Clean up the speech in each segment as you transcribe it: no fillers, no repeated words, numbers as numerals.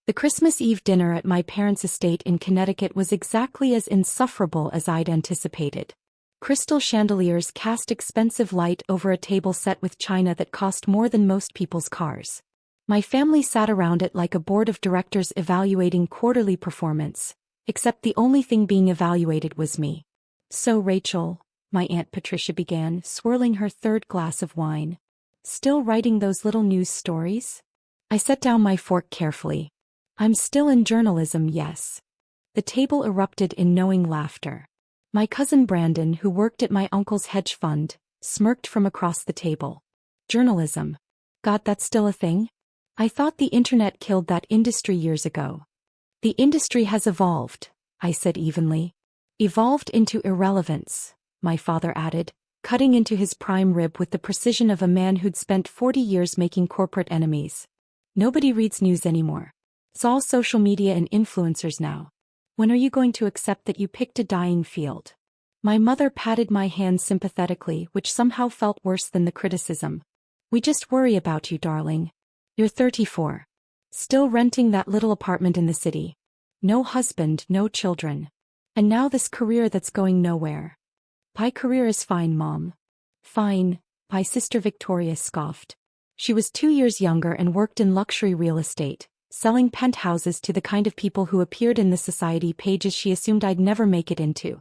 The Christmas Eve dinner at my parents' estate in Connecticut was exactly as insufferable as I'd anticipated. Crystal chandeliers cast expensive light over a table set with china that cost more than most people's cars. My family sat around it like a board of directors evaluating quarterly performance, except the only thing being evaluated was me. "So Rachel," my Aunt Patricia began, swirling her third glass of wine. "Still writing those little news stories?" I set down my fork carefully. "I'm still in journalism, yes." The table erupted in knowing laughter. My cousin Brandon, who worked at my uncle's hedge fund, smirked from across the table. "Journalism? God, that's still a thing? I thought the internet killed that industry years ago." "The industry has evolved," I said evenly. "Evolved into irrelevance," my father added, cutting into his prime rib with the precision of a man who'd spent 40 years making corporate enemies. "Nobody reads news anymore. It's all social media and influencers now. When are you going to accept that you picked a dying field?" My mother patted my hand sympathetically, which somehow felt worse than the criticism. "We just worry about you, darling. You're 34. Still renting that little apartment in the city. No husband, no children. And now this career that's going nowhere." "My career is fine, Mom." "Fine," my sister Victoria scoffed. She was 2 years younger and worked in luxury real estate, selling penthouses to the kind of people who appeared in the society pages she assumed I'd never make it into.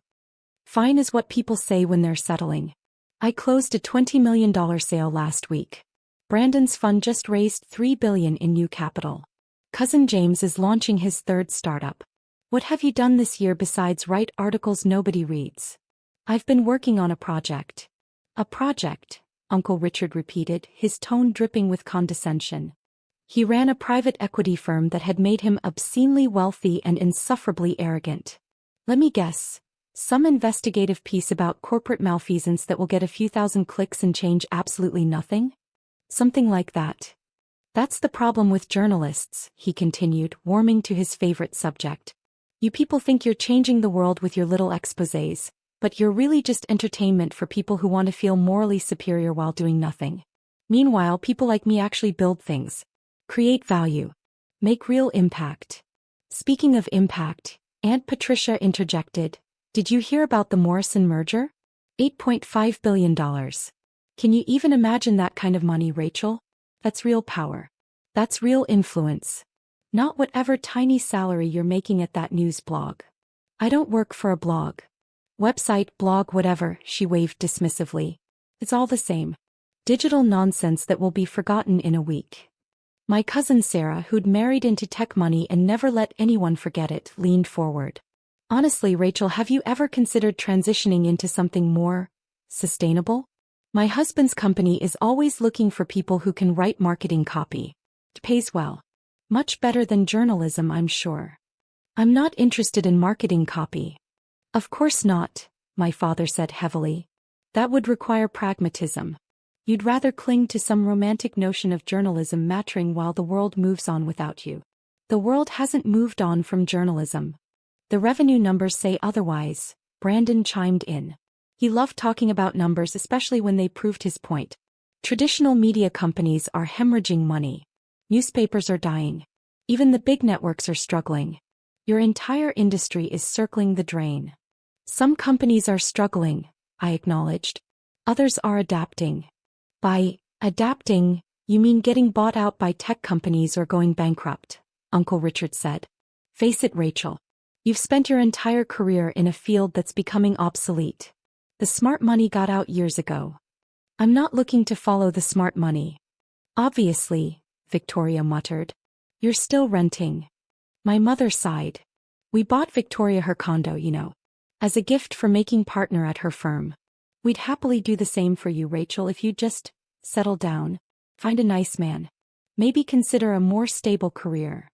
"Fine is what people say when they're settling. I closed a $20 million sale last week. Brandon's fund just raised $3 billion in new capital. Cousin James is launching his third startup. What have you done this year besides write articles nobody reads?" "I've been working on a project." "A project?" Uncle Richard repeated, his tone dripping with condescension. He ran a private equity firm that had made him obscenely wealthy and insufferably arrogant. "Let me guess. Some investigative piece about corporate malfeasance that will get a few thousand clicks and change absolutely nothing?" "Something like that. That's the problem with journalists," he continued, warming to his favorite subject. "You people think you're changing the world with your little exposés, but you're really just entertainment for people who want to feel morally superior while doing nothing. Meanwhile, people like me actually build things, create value, make real impact." "Speaking of impact," Aunt Patricia interjected, "did you hear about the Morrison merger? $8.5 billion. Can you even imagine that kind of money, Rachel? That's real power. That's real influence. Not whatever tiny salary you're making at that news blog." "I don't work for a blog. Website, blog, whatever," she waved dismissively. "It's all the same. Digital nonsense that will be forgotten in a week." My cousin Sarah, who'd married into tech money and never let anyone forget it, leaned forward. "Honestly, Rachel, have you ever considered transitioning into something more sustainable? My husband's company is always looking for people who can write marketing copy. It pays well. Much better than journalism, I'm sure." "I'm not interested in marketing copy." "Of course not," my father said heavily. "That would require pragmatism. You'd rather cling to some romantic notion of journalism mattering while the world moves on without you." "The world hasn't moved on from journalism. The revenue numbers say otherwise," Brandon chimed in. He loved talking about numbers, especially when they proved his point. "Traditional media companies are hemorrhaging money. Newspapers are dying. Even the big networks are struggling. Your entire industry is circling the drain." "Some companies are struggling," I acknowledged. "Others are adapting." "By adapting, you mean getting bought out by tech companies or going bankrupt," Uncle Richard said. "Face it, Rachel. You've spent your entire career in a field that's becoming obsolete. The smart money got out years ago." "I'm not looking to follow the smart money." "Obviously," Victoria muttered. "You're still renting." My mother sighed. "We bought Victoria her condo, as a gift for making partner at her firm. We'd happily do the same for you, Rachel, if you'd just settle down, find a nice man. Maybe consider a more stable career."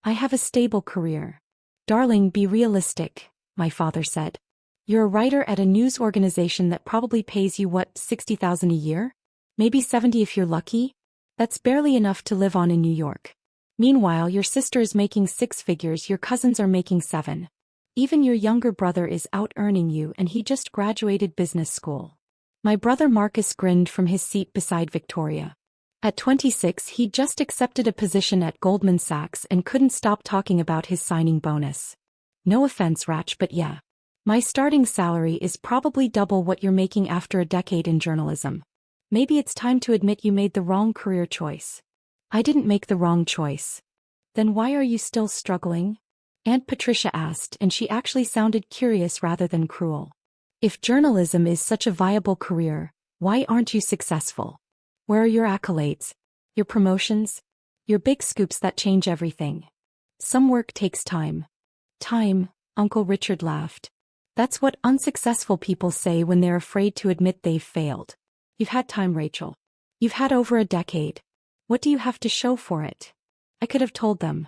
"I have a stable career." "Darling, be realistic," my father said. "You're a writer at a news organization that probably pays you, what, $60,000 a year? Maybe 70 if you're lucky? That's barely enough to live on in New York. Meanwhile, your sister is making 6 figures, your cousins are making 7. Even your younger brother is out-earning you, and he just graduated business school." My brother Marcus grinned from his seat beside Victoria. At 26, he just accepted a position at Goldman Sachs and couldn't stop talking about his signing bonus. No offense, Rach, but yeah. My starting salary is probably double what you're making after a decade in journalism. Maybe it's time to admit you made the wrong career choice. I didn't make the wrong choice. Then why are you still struggling? Aunt Patricia asked, and she actually sounded curious rather than cruel. If journalism is such a viable career, why aren't you successful? Where are your accolades? Your promotions? Your big scoops that change everything? Some work takes time. Time, Uncle Richard laughed. That's what unsuccessful people say when they're afraid to admit they've failed. You've had time, Rachel. You've had over a decade. What do you have to show for it? I could have told them.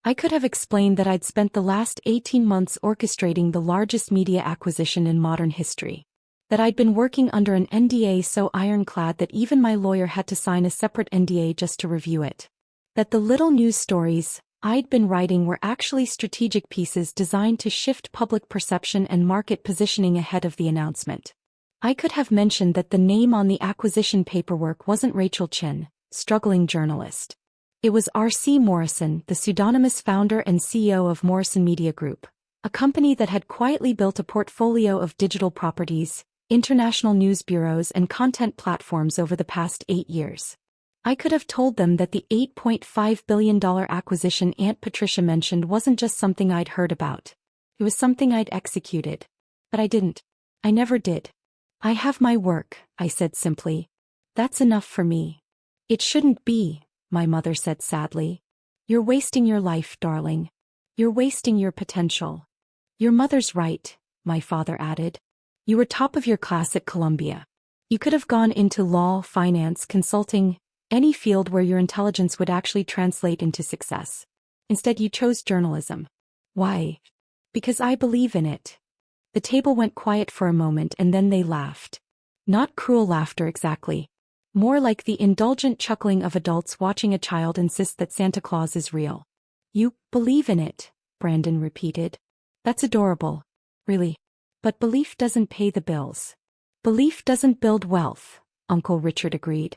I could have explained that I'd spent the last 18 months orchestrating the largest media acquisition in modern history. That I'd been working under an NDA so ironclad that even my lawyer had to sign a separate NDA just to review it. That the little news stories I'd been writing were actually strategic pieces designed to shift public perception and market positioning ahead of the announcement. I could have mentioned that the name on the acquisition paperwork wasn't Rachel Chin, struggling journalist. It was R.C. Morrison, the pseudonymous founder and CEO of Morrison Media Group, a company that had quietly built a portfolio of digital properties, international news bureaus and content platforms over the past 8 years. I could have told them that the $8.5 billion acquisition Aunt Patricia mentioned wasn't just something I'd heard about. It was something I'd executed. But I didn't. I never did. I have my work, I said simply. That's enough for me. It shouldn't be, my mother said sadly. You're wasting your life, darling. You're wasting your potential. Your mother's right, my father added. You were top of your class at Columbia. You could have gone into law, finance, consulting, any field where your intelligence would actually translate into success. Instead, you chose journalism. Why? Because I believe in it. The table went quiet for a moment and then they laughed. Not cruel laughter exactly. More like the indulgent chuckling of adults watching a child insist that Santa Claus is real. You believe in it, Brandon repeated. That's adorable. Really. But belief doesn't pay the bills. Belief doesn't build wealth, Uncle Richard agreed.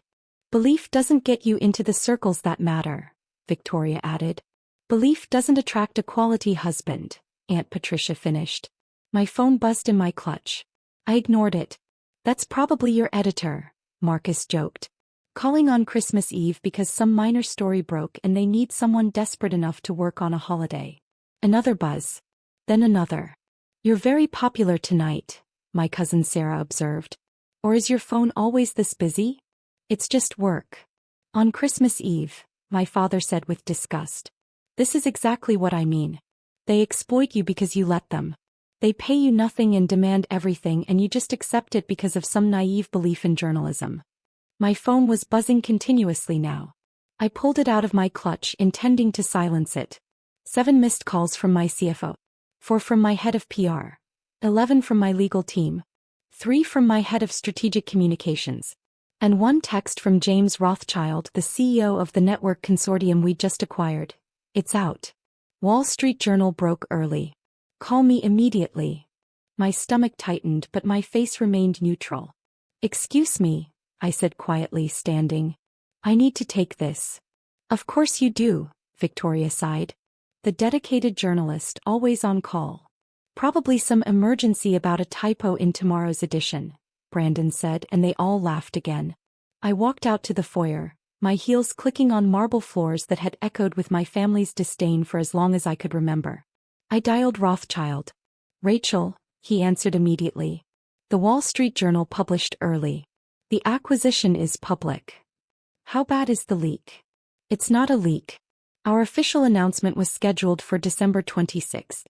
Belief doesn't get you into the circles that matter, Victoria added. Belief doesn't attract a quality husband, Aunt Patricia finished. My phone buzzed in my clutch. I ignored it. That's probably your editor, Marcus joked. Calling on Christmas Eve because some minor story broke and they need someone desperate enough to work on a holiday. Another buzz. Then another. You're very popular tonight, my cousin Sarah observed. Or is your phone always this busy? It's just work. On Christmas Eve, my father said with disgust. This is exactly what I mean. They exploit you because you let them. They pay you nothing and demand everything and you just accept it because of some naive belief in journalism. My phone was buzzing continuously now. I pulled it out of my clutch intending to silence it. 7 missed calls from my CFO. 4 from my head of PR. 11 from my legal team. 3 from my head of strategic communications. And 1 text from James Rothschild, the CEO of the network consortium we just acquired. It's out. Wall Street Journal broke early. Call me immediately. My stomach tightened but my face remained neutral. Excuse me, I said quietly, standing. I need to take this. Of course you do, Victoria sighed. The dedicated journalist always on call. Probably some emergency about a typo in tomorrow's edition, Brandon said, and they all laughed again. I walked out to the foyer, my heels clicking on marble floors that had echoed with my family's disdain for as long as I could remember. I dialed Rothschild. Rachel, he answered immediately. The Wall Street Journal published early. The acquisition is public. How bad is the leak? It's not a leak. Our official announcement was scheduled for December 26th.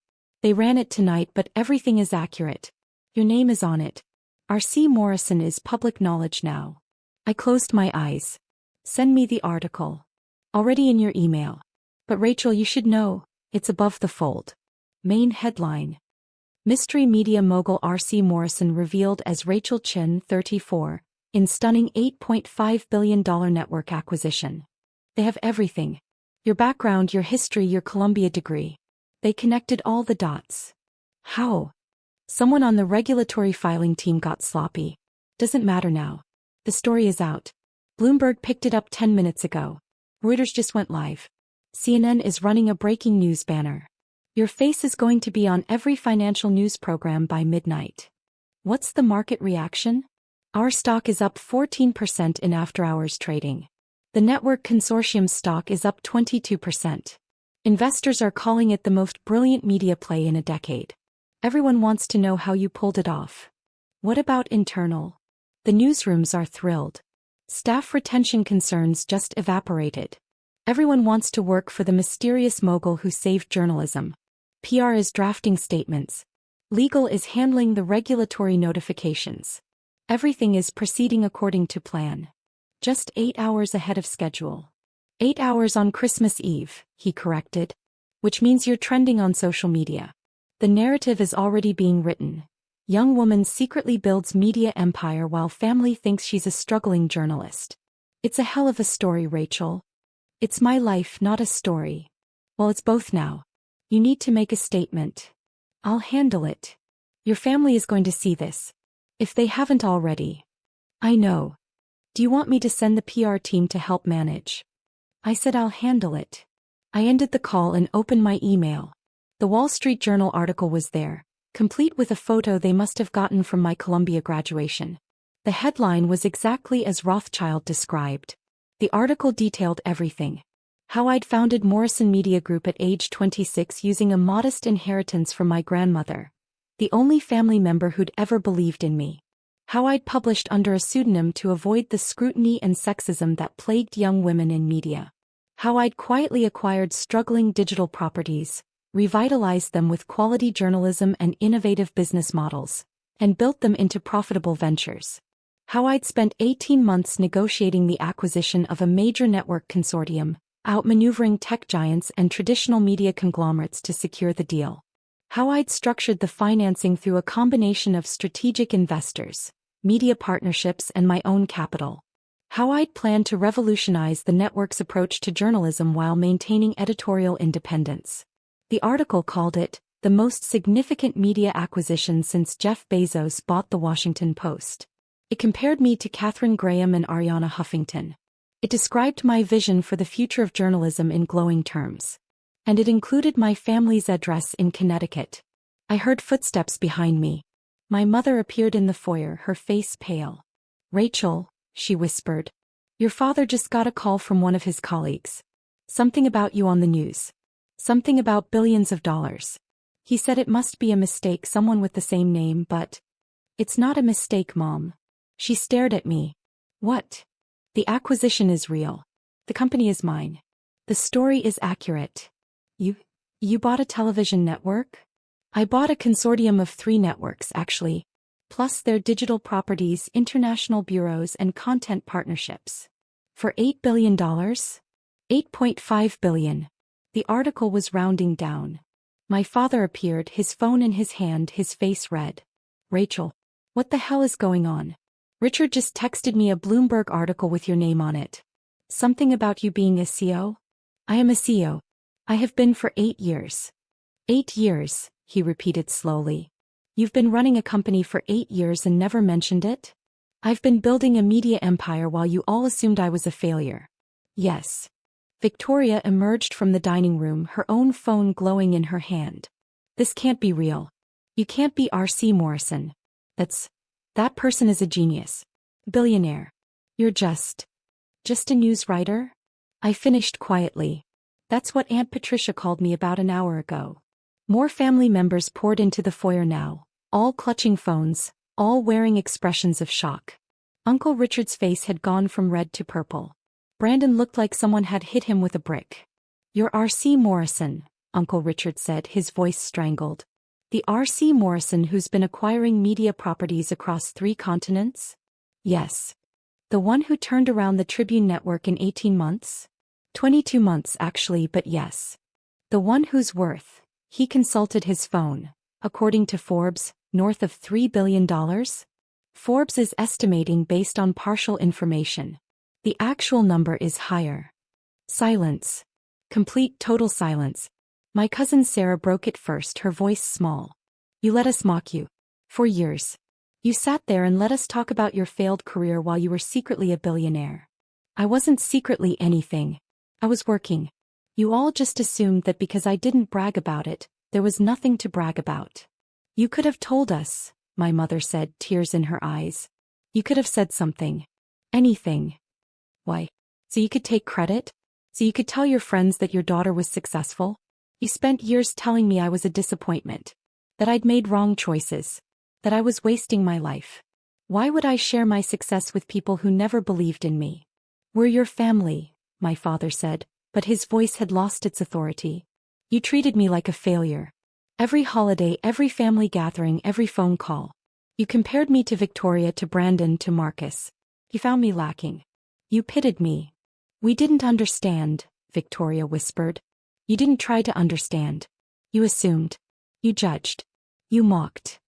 They ran it tonight but everything is accurate. Your name is on it. R.C. Morrison is public knowledge now. I closed my eyes. Send me the article. Already in your email. But Rachel, you should know, it's above the fold. Main headline. Mystery media mogul R.C. Morrison revealed as Rachel Chin, 34, in stunning $8.5 billion network acquisition. They have everything. Your background, your history, your Columbia degree. They connected all the dots. How? Someone on the regulatory filing team got sloppy. Doesn't matter now. The story is out. Bloomberg picked it up 10 minutes ago. Reuters just went live. CNN is running a breaking news banner. Your face is going to be on every financial news program by midnight. What's the market reaction? Our stock is up 14% in after-hours trading. The network consortium stock is up 22%. Investors are calling it the most brilliant media play in a decade. Everyone wants to know how you pulled it off. What about internal? The newsrooms are thrilled. Staff retention concerns just evaporated. Everyone wants to work for the mysterious mogul who saved journalism. PR is drafting statements. Legal is handling the regulatory notifications. Everything is proceeding according to plan. Just 8 hours ahead of schedule. 8 hours on Christmas Eve, he corrected. Which means you're trending on social media. The narrative is already being written. Young woman secretly builds media empire while family thinks she's a struggling journalist. It's a hell of a story, Rachel. It's my life, not a story. Well, it's both now. You need to make a statement. I'll handle it. Your family is going to see this. If they haven't already. I know. Do you want me to send the PR team to help manage? I said I'll handle it. I ended the call and opened my email. The Wall Street Journal article was there, complete with a photo they must have gotten from my Columbia graduation. The headline was exactly as Rothschild described. The article detailed everything. How I'd founded Morrison Media Group at age 26 using a modest inheritance from my grandmother, the only family member who'd ever believed in me. How I'd published under a pseudonym to avoid the scrutiny and sexism that plagued young women in media. How I'd quietly acquired struggling digital properties, revitalized them with quality journalism and innovative business models, and built them into profitable ventures. How I'd spent 18 months negotiating the acquisition of a major network consortium, outmaneuvering tech giants and traditional media conglomerates to secure the deal. How I'd structured the financing through a combination of strategic investors, media partnerships, and my own capital. How I'd planned to revolutionize the network's approach to journalism while maintaining editorial independence. The article called it the most significant media acquisition since Jeff Bezos bought The Washington Post. It compared me to Katharine Graham and Arianna Huffington. It described my vision for the future of journalism in glowing terms. And it included my family's address in Connecticut. I heard footsteps behind me. My mother appeared in the foyer, her face pale. Rachel, she whispered. Your father just got a call from one of his colleagues. Something about you on the news. Something about billions of dollars. He said it must be a mistake, someone with the same name, but... It's not a mistake, Mom. She stared at me. What? The acquisition is real. The company is mine. The story is accurate. You bought a television network? I bought a consortium of 3 networks, actually, plus their digital properties, international bureaus, and content partnerships. For $8 billion? $8.5 billion. The article was rounding down. My father appeared, his phone in his hand, his face red. Rachel, what the hell is going on? Richard just texted me a Bloomberg article with your name on it. Something about you being a CEO? I am a CEO. I have been for 8 years. 8 years, he repeated slowly. You've been running a company for 8 years and never mentioned it? I've been building a media empire while you all assumed I was a failure. Yes. Victoria emerged from the dining room, her own phone glowing in her hand. This can't be real. You can't be R.C. Morrison. That person is a genius. Billionaire. You're just a news writer? I finished quietly. That's what Aunt Patricia called me about an hour ago. More family members poured into the foyer now, all clutching phones, all wearing expressions of shock. Uncle Richard's face had gone from red to purple. Brandon looked like someone had hit him with a brick. You're R.C. Morrison, Uncle Richard said, his voice strangled. The R.C. Morrison who's been acquiring media properties across 3 continents? Yes. The one who turned around the Tribune network in 18 months? 22 months actually, but yes. The one whose worth, he consulted his phone, according to Forbes, north of $3 billion? Forbes is estimating based on partial information. The actual number is higher. Silence. Complete total silence. My cousin Sarah broke it first, her voice small. You let us mock you. For years. You sat there and let us talk about your failed career while you were secretly a billionaire. I wasn't secretly anything. I was working. You all just assumed that because I didn't brag about it, there was nothing to brag about. You could have told us, my mother said, tears in her eyes. You could have said something. Anything. Why? So you could take credit? So you could tell your friends that your daughter was successful? You spent years telling me I was a disappointment. That I'd made wrong choices. That I was wasting my life. Why would I share my success with people who never believed in me? We're your family, my father said, but his voice had lost its authority. You treated me like a failure. Every holiday, every family gathering, every phone call. You compared me to Victoria, to Brandon, to Marcus. You found me lacking. You pitted me. We didn't understand, Victoria whispered. You didn't try to understand. You assumed. You judged. You mocked.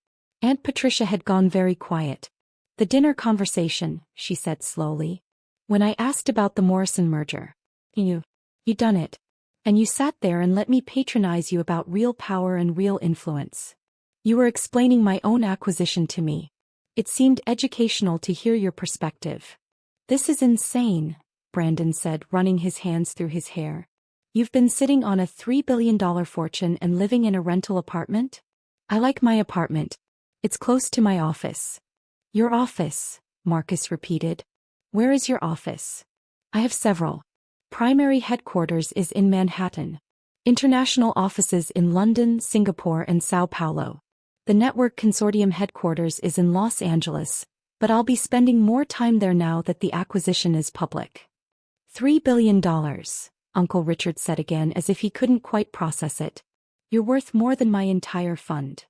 Aunt Patricia had gone very quiet. The dinner conversation, she said slowly. When I asked about the Morrison merger. You'd done it. And you sat there and let me patronize you about real power and real influence. You were explaining my own acquisition to me. It seemed educational to hear your perspective. This is insane, Brandon said, running his hands through his hair. You've been sitting on a $3 billion fortune and living in a rental apartment? I like my apartment. It's close to my office. Your office, Marcus repeated. Where is your office? I have several. Primary headquarters is in Manhattan. International offices in London, Singapore, and Sao Paulo. The network consortium headquarters is in Los Angeles, but I'll be spending more time there now that the acquisition is public. $3 billion, Uncle Richard said again as if he couldn't quite process it. You're worth more than my entire fund.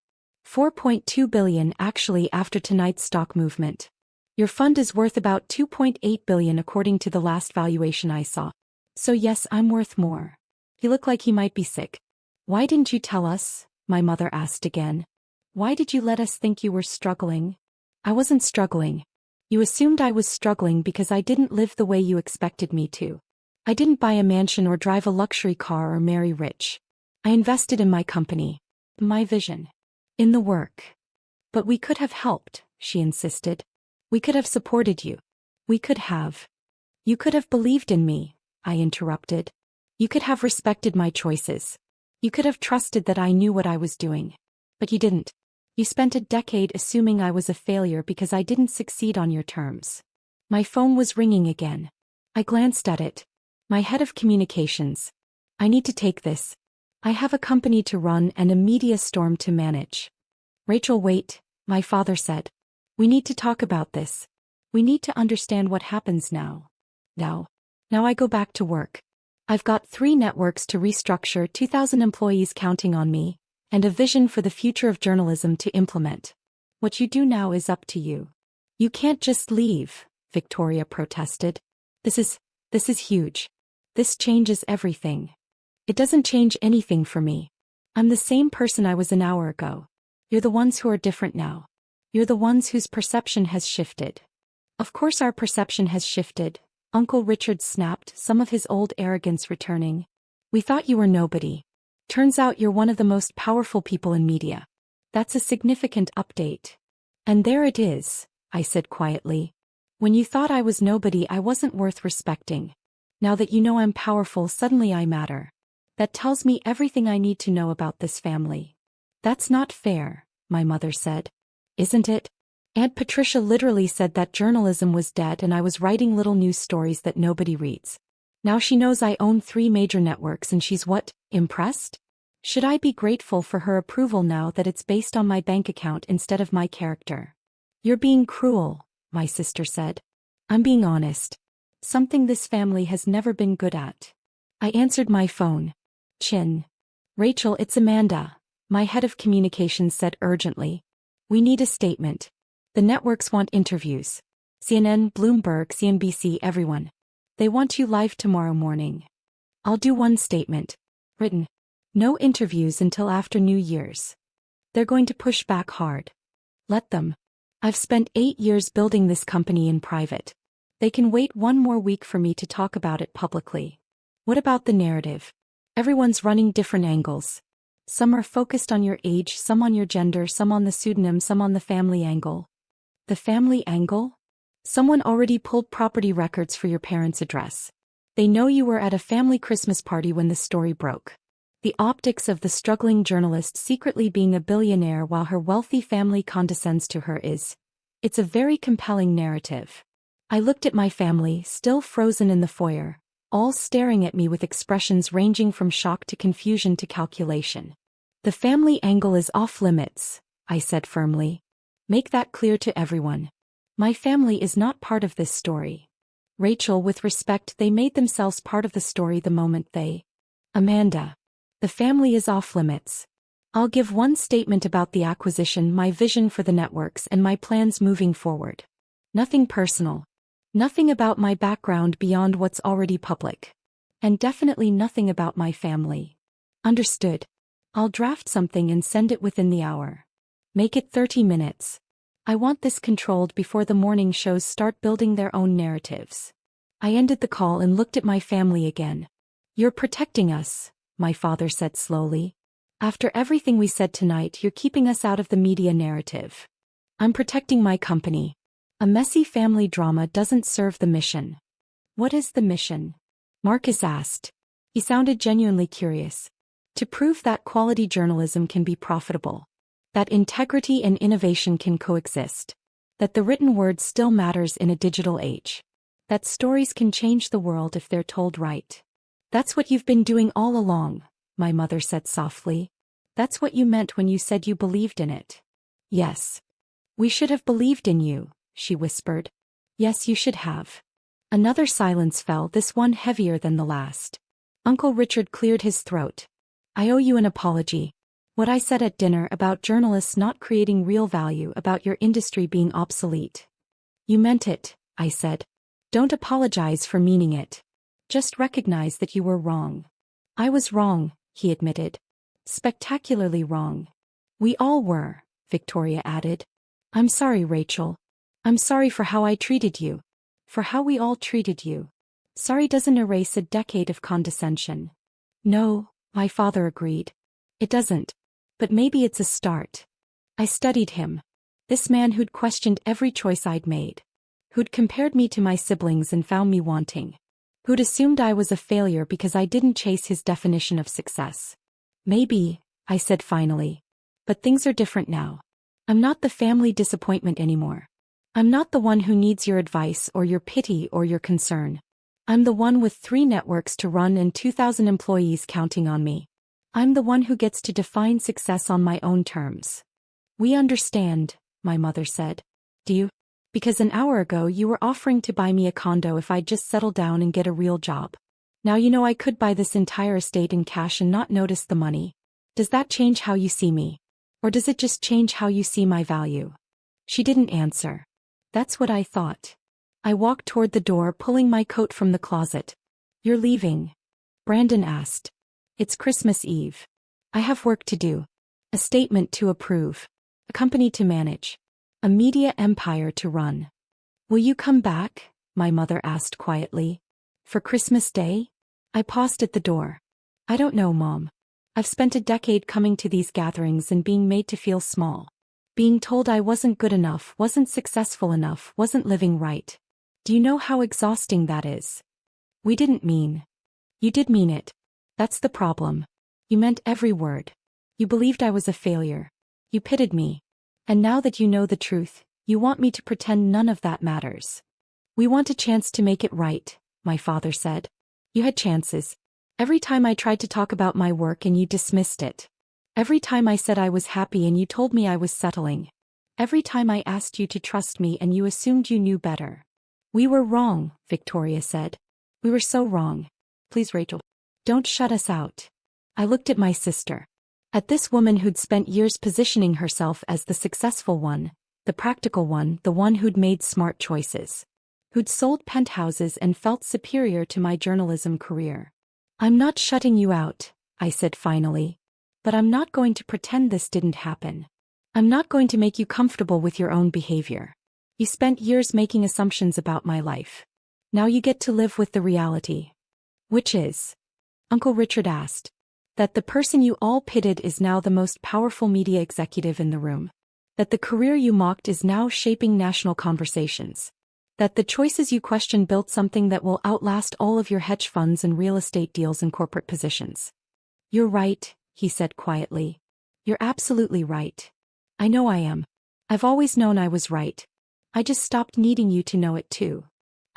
$4.2 billion actually after tonight's stock movement. Your fund is worth about $2.8 billion according to the last valuation I saw. So yes, I'm worth more. He looked like he might be sick. Why didn't you tell us? My mother asked again. Why did you let us think you were struggling? I wasn't struggling. You assumed I was struggling because I didn't live the way you expected me to. I didn't buy a mansion or drive a luxury car or marry rich. I invested in my company. My vision. In the work. But we could have helped, she insisted. We could have supported you. We could have. You could have believed in me, I interrupted. You could have respected my choices. You could have trusted that I knew what I was doing. But you didn't. You spent a decade assuming I was a failure because I didn't succeed on your terms. My phone was ringing again. I glanced at it. My head of communications. I need to take this. I have a company to run and a media storm to manage. Rachel, wait, my father said. We need to talk about this. We need to understand what happens now. Now I go back to work. I've got 3 networks to restructure, 2,000 employees counting on me, and a vision for the future of journalism to implement. What you do now is up to you. You can't just leave, Victoria protested. This is huge. This changes everything. It doesn't change anything for me. I'm the same person I was an hour ago. You're the ones who are different now. You're the ones whose perception has shifted. Of course our perception has shifted, Uncle Richard snapped, some of his old arrogance returning. We thought you were nobody. Turns out you're one of the most powerful people in media. That's a significant update. And there it is, I said quietly. When you thought I was nobody, I wasn't worth respecting. Now that you know I'm powerful, suddenly I matter. That tells me everything I need to know about this family. That's not fair, my mother said. Isn't it? Aunt Patricia literally said that journalism was dead and I was writing little news stories that nobody reads. Now she knows I own 3 major networks and she's what, impressed? Should I be grateful for her approval now that it's based on my bank account instead of my character? You're being cruel, my sister said. I'm being honest. Something this family has never been good at. I answered my phone. Chin. Rachel, it's Amanda, my head of communications said urgently. We need a statement. The networks want interviews. CNN, Bloomberg, CNBC, everyone. They want you live tomorrow morning. I'll do one statement. Written. No interviews until after New Year's. They're going to push back hard. Let them. I've spent 8 years building this company in private. They can wait 1 more week for me to talk about it publicly. What about the narrative? Everyone's running different angles. Some are focused on your age, some on your gender, some on the pseudonym, some on the family angle. The family angle? Someone already pulled property records for your parents' address. They know you were at a family Christmas party when the story broke. The optics of the struggling journalist secretly being a billionaire while her wealthy family condescends to her it's a very compelling narrative. I looked at my family, still frozen in the foyer, all staring at me with expressions ranging from shock to confusion to calculation. The family angle is off limits, I said firmly. Make that clear to everyone. My family is not part of this story. Rachel, with respect, they made themselves part of the story the moment they... Amanda. The family is off limits. I'll give one statement about the acquisition, my vision for the networks and my plans moving forward. Nothing personal. Nothing about my background beyond what's already public. And definitely nothing about my family. Understood. I'll draft something and send it within the hour. Make it 30 minutes. I want this controlled before the morning shows start building their own narratives. I ended the call and looked at my family again. You're protecting us, my father said slowly. After everything we said tonight, you're keeping us out of the media narrative. I'm protecting my company. A messy family drama doesn't serve the mission. What is the mission? Marcus asked. He sounded genuinely curious. To prove that quality journalism can be profitable. That integrity and innovation can coexist. That the written word still matters in a digital age. That stories can change the world if they're told right. That's what you've been doing all along, my mother said softly. That's what you meant when you said you believed in it. Yes. We should have believed in you, she whispered. Yes, you should have. Another silence fell, this one heavier than the last. Uncle Richard cleared his throat. I owe you an apology. What I said at dinner about journalists not creating real value, about your industry being obsolete. You meant it, I said. Don't apologize for meaning it. Just recognize that you were wrong. I was wrong, he admitted. Spectacularly wrong. We all were, Victoria added. I'm sorry, Rachel. I'm sorry for how I treated you. For how we all treated you. Sorry doesn't erase a decade of condescension. No, my father agreed. It doesn't. But maybe it's a start. I studied him. This man who'd questioned every choice I'd made. Who'd compared me to my siblings and found me wanting. Who'd assumed I was a failure because I didn't chase his definition of success. Maybe, I said finally. But things are different now. I'm not the family disappointment anymore. I'm not the one who needs your advice or your pity or your concern. I'm the one with 3 networks to run and 2,000 employees counting on me. I'm the one who gets to define success on my own terms. We understand, my mother said. Do you? Because an hour ago you were offering to buy me a condo if I'd just settle down and get a real job. Now you know I could buy this entire estate in cash and not notice the money. Does that change how you see me? Or does it just change how you see my value? She didn't answer. That's what I thought. I walked toward the door, pulling my coat from the closet. You're leaving? Brandon asked. It's Christmas Eve. I have work to do. A statement to approve. A company to manage. A media empire to run. Will you come back? My mother asked quietly. For Christmas Day? I paused at the door. I don't know, Mom. I've spent a decade coming to these gatherings and being made to feel small. Being told I wasn't good enough, wasn't successful enough, wasn't living right. Do you know how exhausting that is? We didn't mean. You did mean it. That's the problem. You meant every word. You believed I was a failure. You pitied me. And now that you know the truth, you want me to pretend none of that matters. We want a chance to make it right, my father said. You had chances. Every time I tried to talk about my work and you dismissed it. Every time I said I was happy and you told me I was settling. Every time I asked you to trust me and you assumed you knew better. We were wrong, Victoria said. We were so wrong. Please, Rachel, don't shut us out. I looked at my sister. At this woman who'd spent years positioning herself as the successful one, the practical one, the one who'd made smart choices. Who'd sold penthouses and felt superior to my journalism career. I'm not shutting you out, I said finally. But I'm not going to pretend this didn't happen. I'm not going to make you comfortable with your own behavior. You spent years making assumptions about my life. Now you get to live with the reality. Which is? Uncle Richard asked. That the person you all pitied is now the most powerful media executive in the room. That the career you mocked is now shaping national conversations. That the choices you question built something that will outlast all of your hedge funds and real estate deals and corporate positions. You're right, he said quietly. You're absolutely right. I know I am. I've always known I was right. I just stopped needing you to know it too.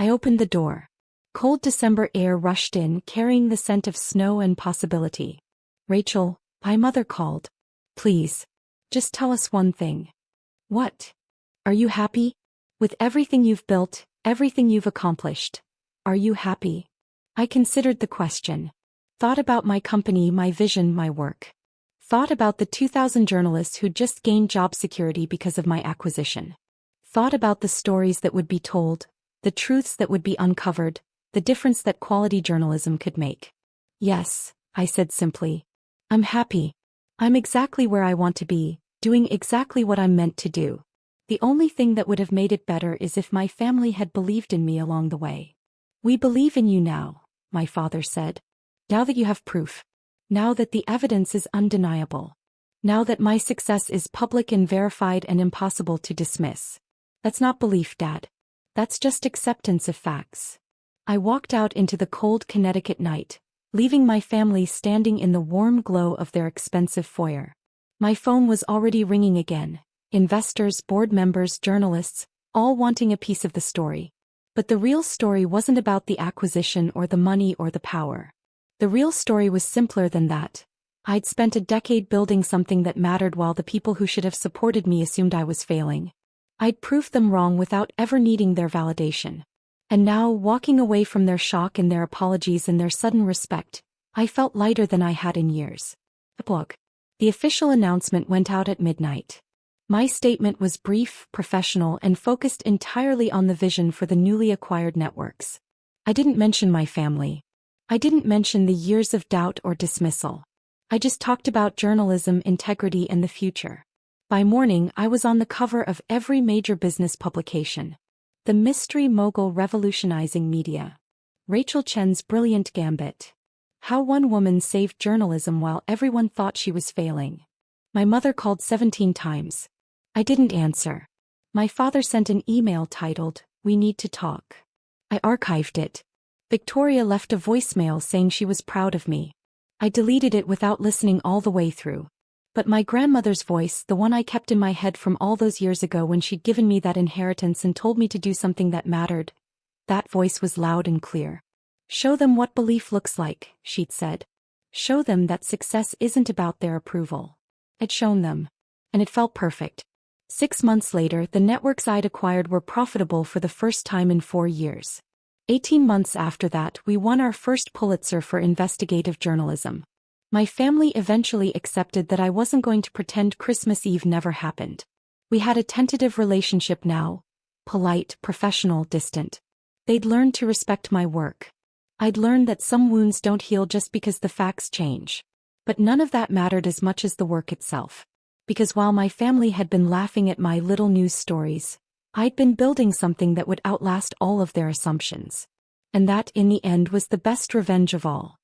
I opened the door. Cold December air rushed in, carrying the scent of snow and possibility. Rachel, my mother called. Please. Just tell us one thing. What? Are you happy? With everything you've built, everything you've accomplished. Are you happy? I considered the question. Thought about my company, my vision, my work. Thought about the 2,000 journalists who'd just gained job security because of my acquisition. Thought about the stories that would be told, the truths that would be uncovered, the difference that quality journalism could make. Yes, I said simply. I'm happy. I'm exactly where I want to be, doing exactly what I'm meant to do. The only thing that would have made it better is if my family had believed in me along the way. We believe in you now, my father said. Now that you have proof. Now that the evidence is undeniable. Now that my success is public and verified and impossible to dismiss. That's not belief, Dad. That's just acceptance of facts. I walked out into the cold Connecticut night, leaving my family standing in the warm glow of their expensive foyer. My phone was already ringing again. Investors, board members, journalists, all wanting a piece of the story. But the real story wasn't about the acquisition or the money or the power. The real story was simpler than that. I'd spent a decade building something that mattered while the people who should have supported me assumed I was failing. I'd proved them wrong without ever needing their validation. And now, walking away from their shock and their apologies and their sudden respect, I felt lighter than I had in years. Epilogue. The official announcement went out at midnight. My statement was brief, professional, and focused entirely on the vision for the newly acquired networks. I didn't mention my family. I didn't mention the years of doubt or dismissal. I just talked about journalism, integrity, and the future. By morning, I was on the cover of every major business publication. The mystery mogul revolutionizing media. Rachel Chen's brilliant gambit. How one woman saved journalism while everyone thought she was failing. My mother called 17 times. I didn't answer. My father sent an email titled, "We need to talk." I archived it. Victoria left a voicemail saying she was proud of me. I deleted it without listening all the way through. But my grandmother's voice, the one I kept in my head from all those years ago when she'd given me that inheritance and told me to do something that mattered, that voice was loud and clear. Show them what belief looks like, she'd said. Show them that success isn't about their approval. I'd shown them. And it felt perfect. 6 months later, the networks I'd acquired were profitable for the first time in 4 years. 18 months after that, we won our first Pulitzer for investigative journalism. My family eventually accepted that I wasn't going to pretend Christmas Eve never happened. We had a tentative relationship now. Polite, professional, distant. They'd learned to respect my work. I'd learned that some wounds don't heal just because the facts change. But none of that mattered as much as the work itself. Because while my family had been laughing at my little news stories, I'd been building something that would outlast all of their assumptions. And that, in the end, was the best revenge of all.